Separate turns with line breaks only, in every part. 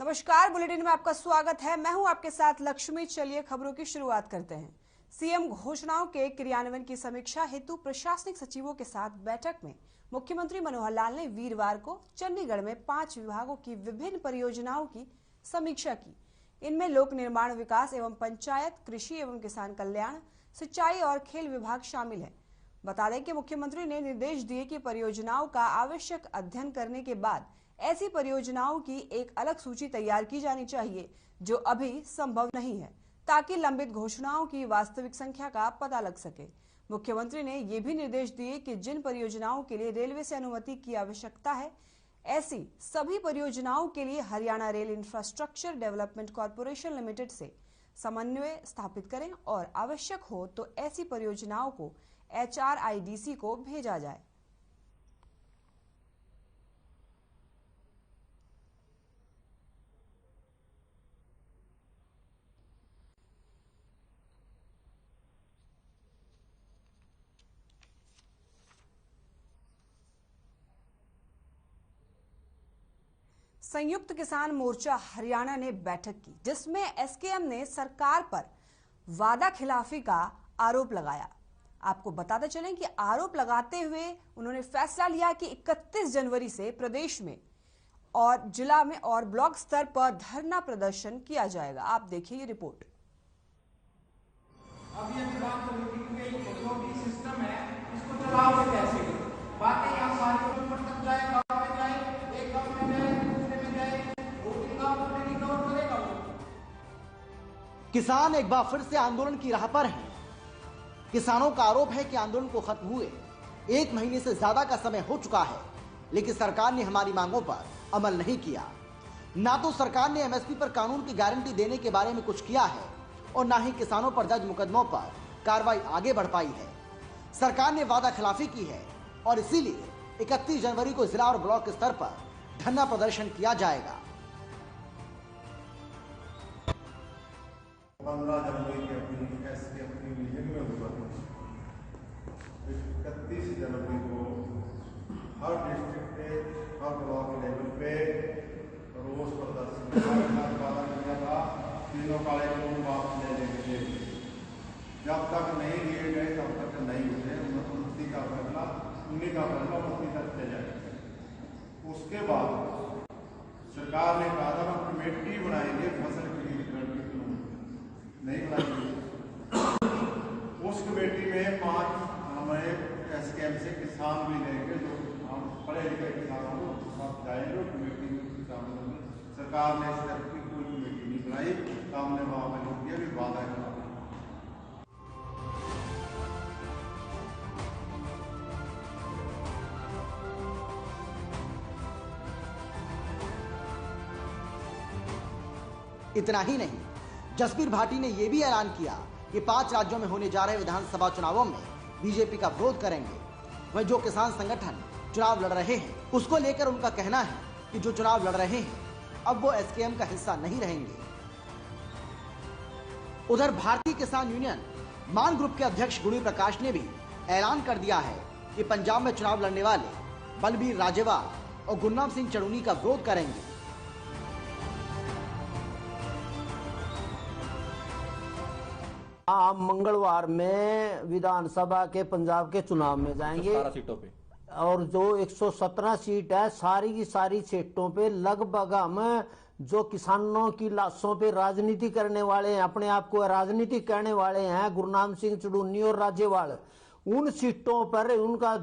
नमस्कार, बुलेटिन में आपका स्वागत है। मैं हूं आपके साथ लक्ष्मी। चलिए खबरों की शुरुआत करते हैं। सीएम घोषणाओं के क्रियान्वयन की समीक्षा हेतु प्रशासनिक सचिवों के साथ बैठक में मुख्यमंत्री मनोहर लाल ने वीरवार को चंडीगढ़ में 5 विभागों की विभिन्न परियोजनाओं की समीक्षा की। इनमें लोक निर्माण विकास एवं पंचायत, कृषि एवं किसान कल्याण, सिंचाई और खेल विभाग शामिल है। बता दें कि मुख्यमंत्री ने निर्देश दिए कि परियोजनाओं का आवश्यक अध्ययन करने के बाद ऐसी परियोजनाओं की एक अलग सूची तैयार की जानी चाहिए जो अभी संभव नहीं है, ताकि लंबित घोषणाओं की वास्तविक संख्या का पता लग सके। मुख्यमंत्री ने ये भी निर्देश दिए कि जिन परियोजनाओं के लिए रेलवे से अनुमति की आवश्यकता है, ऐसी सभी परियोजनाओं के लिए Haryana rail infrastructure development corporation limited से समन्वय स्थापित करें और आवश्यक हो तो ऐसी परियोजनाओं को HRIDC को भेजा जाए। संयुक्त किसान मोर्चा हरियाणा ने बैठक की, जिसमें एसकेएम ने सरकार पर वादा खिलाफी का आरोप लगाया। आपको बताते चलें कि आरोप लगाते हुए उन्होंने फैसला लिया कि 31 जनवरी से प्रदेश में और जिला में और ब्लॉक स्तर पर धरना प्रदर्शन किया जाएगा। आप देखिए ये रिपोर्ट।
अब ये विधान समिति के जो भी सिस्टम है इसको चलाओ कैसे? बाकी यहाँ सारे ऊपर तक जाए, गाँव में जाए, एक गाँव में जाए, दूसरे में जाए, वो भी गाँव में रिकवर करेगा।
किसान एक बार फिर से आंदोलन की राह पर हैं। किसानों का आरोप है कि आंदोलन को खत्म हुए 1 महीने से ज्यादा का समय हो चुका है, लेकिन सरकार ने हमारी मांगों पर अमल नहीं किया। ना तो सरकार ने एमएसपी पर कानून की गारंटी देने के बारे में कुछ किया है और ना ही किसानों पर दर्ज मुकदमों पर कार्रवाई आगे बढ़ पाई है। सरकार ने वादा खिलाफी की है और इसीलिए 31 जनवरी को जिला और ब्लॉक स्तर पर धरना प्रदर्शन किया जाएगा।
15 जनवरी की अपनी मीटिंग में हुआ। 31 जनवरी को हर डिस्ट्रिक्ट पे, हर ब्लॉक लेवल पे रोज प्रदर्शन वादा किया था। तीनों काले कानून वापस ले लेंगे। जब तक नहीं लिए गए तब तक नहीं हुए। 29 का फैसला 29 तक चले जाएगा। उसके बाद सरकार ने कहा था हम कमेटी बनाएंगे फसल की नहीं बनाई। उस कमेटी में 5 हमारे एसकेएम से किसान भी लेंगे, जो हम पढ़े लिखे किसानों को साथ जाएंगे कमेटी में शामिल होंगे। सरकार ने इस तरह की कोई कमेटी नहीं बनाई। हमने वहां पर किया भी वादा है।
इतना ही नहीं, जसबीर भाटी ने यह भी ऐलान किया कि 5 राज्यों में होने जा रहे विधानसभा चुनावों में बीजेपी का विरोध करेंगे। वहीं जो किसान संगठन चुनाव लड़ रहे हैं, उसको लेकर उनका कहना है कि जो चुनाव लड़ रहे हैं अब वो एसकेएम का हिस्सा नहीं रहेंगे। उधर भारतीय किसान यूनियन मान ग्रुप के अध्यक्ष गुणी प्रकाश ने भी ऐलान कर दिया है कि पंजाब में चुनाव लड़ने वाले बलबीर राजेवाल और गुरनाम सिंह चढ़ूनी का विरोध करेंगे।
आप मंगलवार में विधानसभा के पंजाब के चुनाव में जाएंगे।
17 सीटों पे
और जो 117 सीट है, सारी की सारी सीटों पे लगभग हम जो किसानों की लाशों पे राजनीति करने वाले हैं, अपने आप को राजनीति कहने वाले हैं, गुरनाम सिंह चढ़ूनी और राजेवाल, उन सीटों पर उनका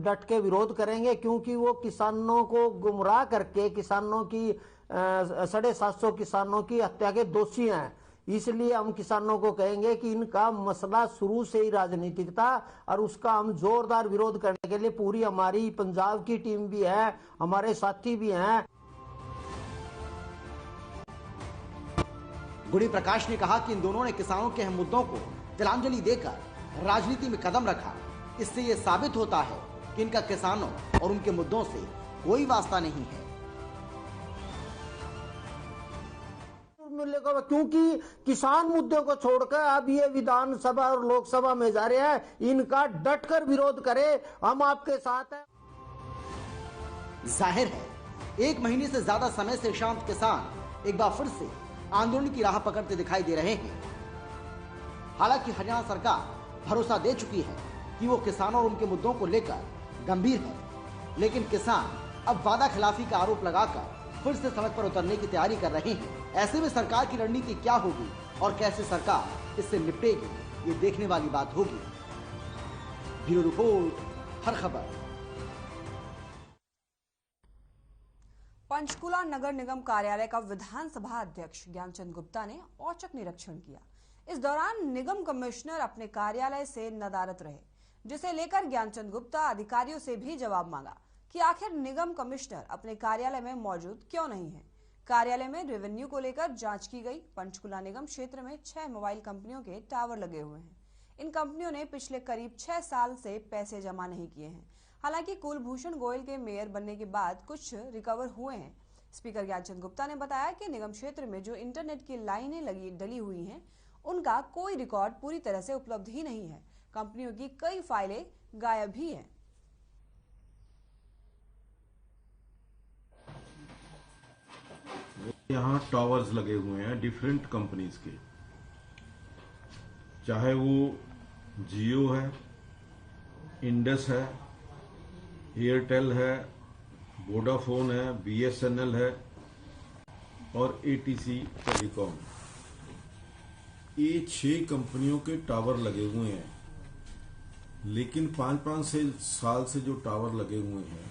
डट के विरोध करेंगे, क्योंकि वो किसानों को गुमराह करके किसानों की 750 किसानों की हत्या के दोषी हैं। इसलिए हम किसानों को कहेंगे कि इनका मसला शुरू से ही राजनीतिक था और उसका हम जोरदार विरोध करने के लिए पूरी हमारी पंजाब की टीम भी है, हमारे साथी भी हैं।
गुणी प्रकाश ने कहा कि इन दोनों ने किसानों के अहम मुद्दों को तिलांजलि देकर राजनीति में कदम रखा। इससे ये साबित होता है कि इनका किसानों और उनके मुद्दों से कोई वास्ता नहीं है।
क्योंकि किसान मुद्दे को छोड़कर अब ये विधानसभा और लोकसभा में जा रहे हैं, इनका डटकर विरोध करें, हम आपके साथ हैं।
जाहिर है 1 महीने से ज्यादा समय से शांत किसान एक बार फिर से आंदोलन की राह पकड़ते दिखाई दे रहे हैं। हालांकि हरियाणा सरकार भरोसा दे चुकी है कि वो किसानों और उनके मुद्दों को लेकर गंभीर है, लेकिन किसान अब वादा खिलाफी का आरोप लगाकर फिर से सड़क पर उतरने की तैयारी कर रहे हैं। ऐसे में सरकार की रणनीति क्या होगी और कैसे सरकार इससे निपटेगी, ये देखने वाली बात होगी। ब्यूरो रिपोर्ट, हर खबर।
पंचकुला नगर निगम कार्यालय का विधानसभा अध्यक्ष ज्ञानचंद गुप्ता ने औचक निरीक्षण किया। इस दौरान निगम कमिश्नर अपने कार्यालय से नदारद रहे, जिसे लेकर ज्ञानचंद गुप्ता अधिकारियों से भी जवाब मांगा कि आखिर निगम कमिश्नर अपने कार्यालय में मौजूद क्यों नहीं है। कार्यालय में रेवेन्यू को लेकर जांच की गई। पंचकुला निगम क्षेत्र में 6 मोबाइल कंपनियों के टावर लगे हुए हैं। इन कंपनियों ने पिछले करीब 6 साल से पैसे जमा नहीं किए हैं। हालांकि कुलभूषण गोयल के मेयर बनने के बाद कुछ रिकवर हुए हैं। स्पीकर ज्ञानचंद गुप्ता ने बताया कि निगम क्षेत्र में जो इंटरनेट की लाइनें डली हुई हैं, उनका कोई रिकॉर्ड पूरी तरह से उपलब्ध ही नहीं है। कंपनियों की कई फाइलें गायब भी हैं।
यहाँ टावर्स लगे हुए हैं डिफरेंट कंपनीज के, चाहे वो जियो है, इंडस है, एयरटेल है, वोडाफोन है, बीएसएनएल है और एटीसी टेलीकॉम। ये 6 कंपनियों के टावर लगे हुए हैं, लेकिन 5-5 साल से जो टावर लगे हुए हैं,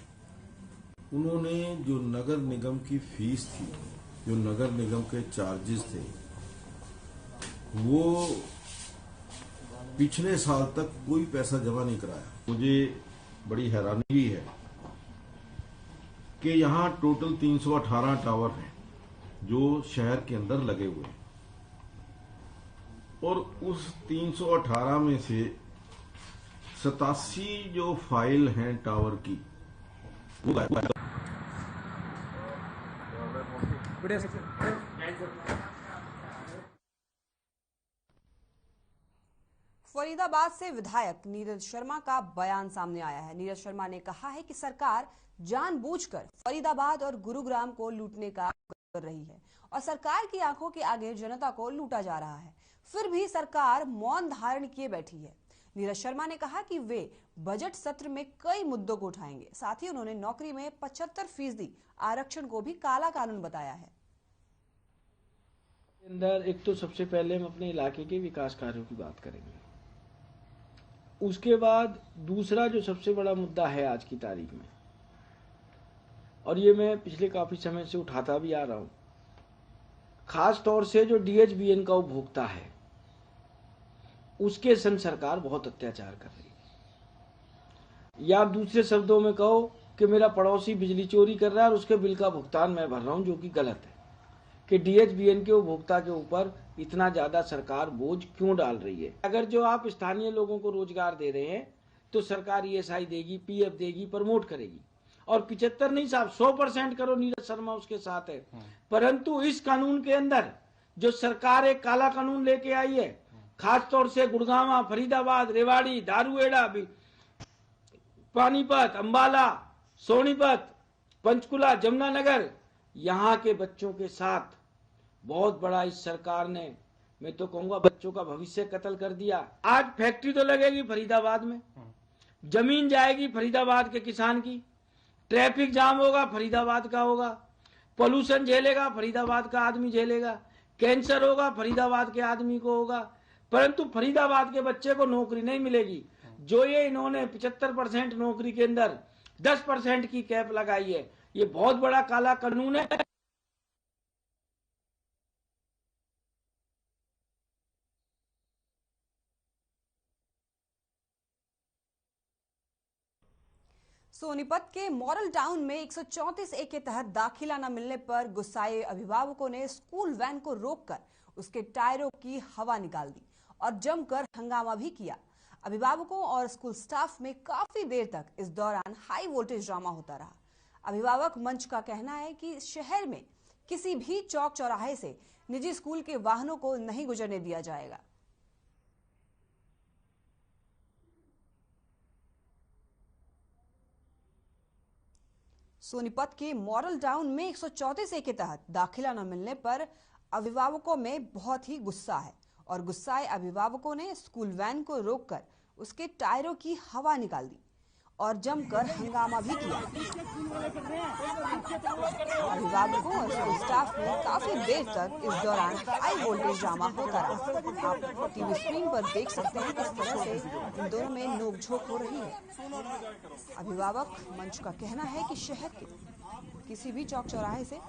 उन्होंने जो नगर निगम की फीस थी, जो नगर निगम के चार्जेस थे, वो पिछले साल तक कोई पैसा जमा नहीं कराया। मुझे बड़ी हैरानी है कि यहाँ टोटल 318 टावर हैं जो शहर के अंदर लगे हुए हैं, और उस 318 में से 87 जो फाइल हैं टावर की, वो गायब है।
फरीदाबाद से विधायक नीरज शर्मा का बयान सामने आया है। नीरज शर्मा ने कहा है कि सरकार जानबूझकर फरीदाबाद और गुरुग्राम को लूटने का कर रही है और सरकार की आंखों के आगे जनता को लूटा जा रहा है, फिर भी सरकार मौन धारण किए बैठी है। नीरज शर्मा ने कहा कि वे बजट सत्र में कई मुद्दों को उठाएंगे। साथ ही उन्होंने नौकरी में 75% आरक्षण को भी काला कानून बताया है।
अंदर एक तो सबसे पहले हम अपने इलाके के विकास कार्यों की बात करेंगे, उसके बाद दूसरा जो सबसे बड़ा मुद्दा है आज की तारीख में, और ये मैं पिछले काफी समय से उठाता भी आ रहा हूं, खास तौर से जो डीएचबीएन का उपभोक्ता है, उसके संग सरकार बहुत अत्याचार कर रही है। या दूसरे शब्दों में कहो कि मेरा पड़ोसी बिजली चोरी कर रहा है और उसके बिल का भुगतान मैं भर रहा हूं, जो कि गलत है। कि डीएचबीएन के उपभोक्ता के ऊपर इतना ज्यादा सरकार बोझ क्यों डाल रही है। अगर जो आप स्थानीय लोगों को रोजगार दे रहे हैं तो सरकार ईएसआई देगी, पीएफ देगी, प्रमोट करेगी, और 75 नहीं साहब 100% करो। नीरज शर्मा उसके साथ है, परंतु इस कानून के अंदर जो सरकार एक काला कानून लेके आई है, खासतौर से गुड़गांव, फरीदाबाद, रेवाड़ी, दारूएड़ा, पानीपत, अंबाला, सोनीपत, पंचकुला, जमुनानगर, यहाँ के बच्चों के साथ बहुत बड़ा इस सरकार ने, मैं तो कहूंगा, बच्चों का भविष्य कत्ल कर दिया। आज फैक्ट्री तो लगेगी फरीदाबाद में, जमीन जाएगी फरीदाबाद के किसान की, ट्रैफिक जाम होगा फरीदाबाद का होगा, पोल्यूशन झेलेगा फरीदाबाद का आदमी झेलेगा, कैंसर होगा फरीदाबाद के आदमी को होगा, परंतु फरीदाबाद के बच्चे को नौकरी नहीं मिलेगी। जो ये इन्होंने 75% नौकरी के अंदर 10% की कैप लगाई है, ये बहुत बड़ा काला कानून है।
सोनीपत के मॉडल टाउन में 134A के तहत दाखिला न मिलने पर गुस्साए अभिभावकों ने स्कूल वैन को रोककर उसके टायरों की हवा निकाल दी और जमकर हंगामा भी किया। अभिभावकों और स्कूल स्टाफ में काफी देर तक इस दौरान हाई वोल्टेज ड्रामा होता रहा। अभिभावक मंच का कहना है कि शहर में किसी भी चौक चौराहे से निजी स्कूल के वाहनों को नहीं गुजरने दिया जाएगा। सोनीपत के मॉडल टाउन में 134 ए के तहत दाखिला न मिलने पर अभिभावकों में बहुत ही गुस्सा है और गुस्साए अभिभावकों ने स्कूल वैन को रोककर उसके टायरों की हवा निकाल दी और जमकर हंगामा भी किया। अभिभावकों और स्कूल स्टाफ में काफी देर तक इस दौरान हाई वोल्टेज ड्रामा होता रहा। आप टीवी स्क्रीन पर देख सकते हैं किस तरह से इन दोनों में नोकझोंक हो रही है। अभिभावक मंच का कहना है कि शहर के किसी भी चौक चौराहे से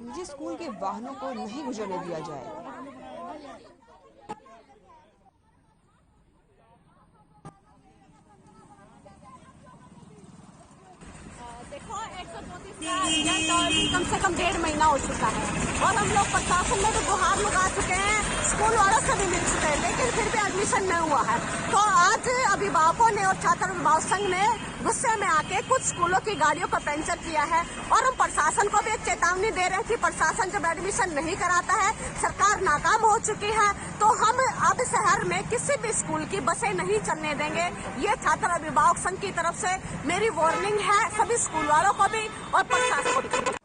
निजी स्कूल के वाहनों को नहीं गुजरने दिया जाएगा।
देखो 134 कम से कम 1.5 महीना हो चुका है और हम लोग प्रशासन में तो गुहार लगा चुके हैं, स्कूल वालों से भी मिल चुके हैं, लेकिन फिर भी एडमिशन नहीं हुआ है। तो आज अभिभावकों ने और छात्र अभिभावक संघ ने गुस्से में आके कुछ स्कूलों की गाड़ियों को पंचर किया है और हम प्रशासन को भी एक चेतावनी दे रहे हैं कि प्रशासन जब एडमिशन नहीं कराता है, सरकार नाकाम हो चुकी है, तो हम अब शहर में किसी भी स्कूल की बसें नहीं चलने देंगे। ये छात्र अभिभावक संघ की तरफ से मेरी वार्निंग है सभी स्कूल वालों को भी और प्रशासन को भी।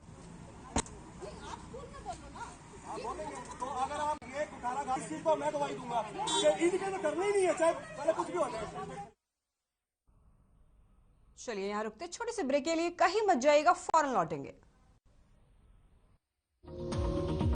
तो अगर आप ये उठाना इस चीज को मैं दवाई दूंगा कि इनके तो करना ही नहीं है, चाहे पहले कुछ भी हो जाए।
चलिए यहाँ रुकते, छोटे से ब्रेक के लिए कहीं मत जाइएगा, फौरन लौटेंगे।